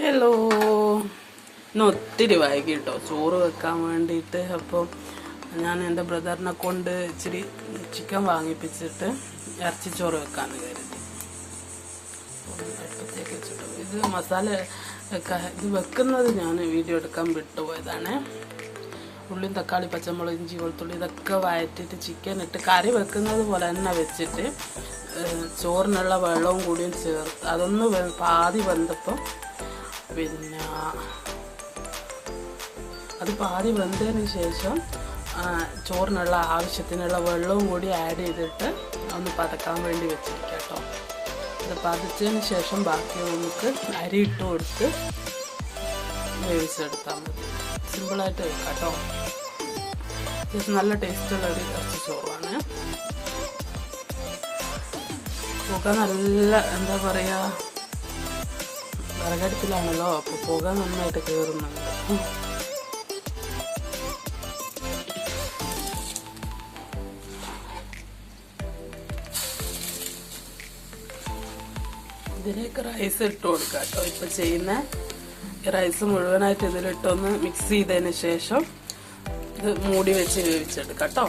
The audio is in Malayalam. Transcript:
ഹലോ, ഇന്ന് ഒത്തിരി വൈകി കേട്ടോ ചോറ് വെക്കാൻ വേണ്ടിയിട്ട്. അപ്പോൾ ഞാൻ എൻ്റെ ബ്രദറിനെ കൊണ്ട് ഇച്ചിരി ചിക്കൻ വാങ്ങിപ്പിച്ചിട്ട് ഇറച്ചിച്ചോറ് വെക്കാമെന്ന് കരുതി. അടുപ്പത്തേക്ക് വെച്ചിട്ട് ഇത് മസാല ഇത് വെക്കുന്നത് ഞാൻ വീഡിയോ എടുക്കാൻ വിട്ടുപോയതാണ്. ഉള്ളിയും തക്കാളി പച്ചമുളക് ഇഞ്ചി വെളുത്തുള്ളി ഇതൊക്കെ വഴറ്റിയിട്ട് ചിക്കൻ ഇട്ട് കറി വെക്കുന്നത് പോലെ തന്നെ വെച്ചിട്ട് ചോറിനുള്ള വെള്ളവും കൂടിയും ചേർത്ത് അതൊന്ന് പാതി വെന്തപ്പം പിന്നെ അത് പാതി വെന്തതിന് ശേഷം ചോറിനുള്ള ആവശ്യത്തിനുള്ള വെള്ളവും കൂടി ആഡ് ചെയ്തിട്ട് ഒന്ന് പതക്കാൻ വേണ്ടി വെച്ചിരിക്കാം കേട്ടോ. അത് പതിച്ചതിന് ശേഷം ബാക്കി നമുക്ക് അരി ഇട്ട് കൊടുത്ത് വേവിച്ചെടുത്താൽ മതി. സിമ്പിളായിട്ട് വെക്കാം കേട്ടോ. നല്ല ടേസ്റ്റുള്ള ഒരു ഇറച്ചി ചോറാണ്. പുക നല്ല എന്താ പറയുക, വിറകടുപ്പിലാണല്ലോ, അപ്പോൾ പുക നന്നായിട്ട് കയറുന്നുണ്ട്. ഇതിലേക്ക് റൈസ് ഇട്ട് കൊടുക്കാം കേട്ടോ. ഇപ്പം ചെയ്യുന്ന റൈസ് മുഴുവനായിട്ട് ഇതിലിട്ടൊന്ന് മിക്സ് ചെയ്തതിന് ശേഷം ഇത് മൂടി വെച്ച് വേവിച്ചെടുക്കാം കേട്ടോ.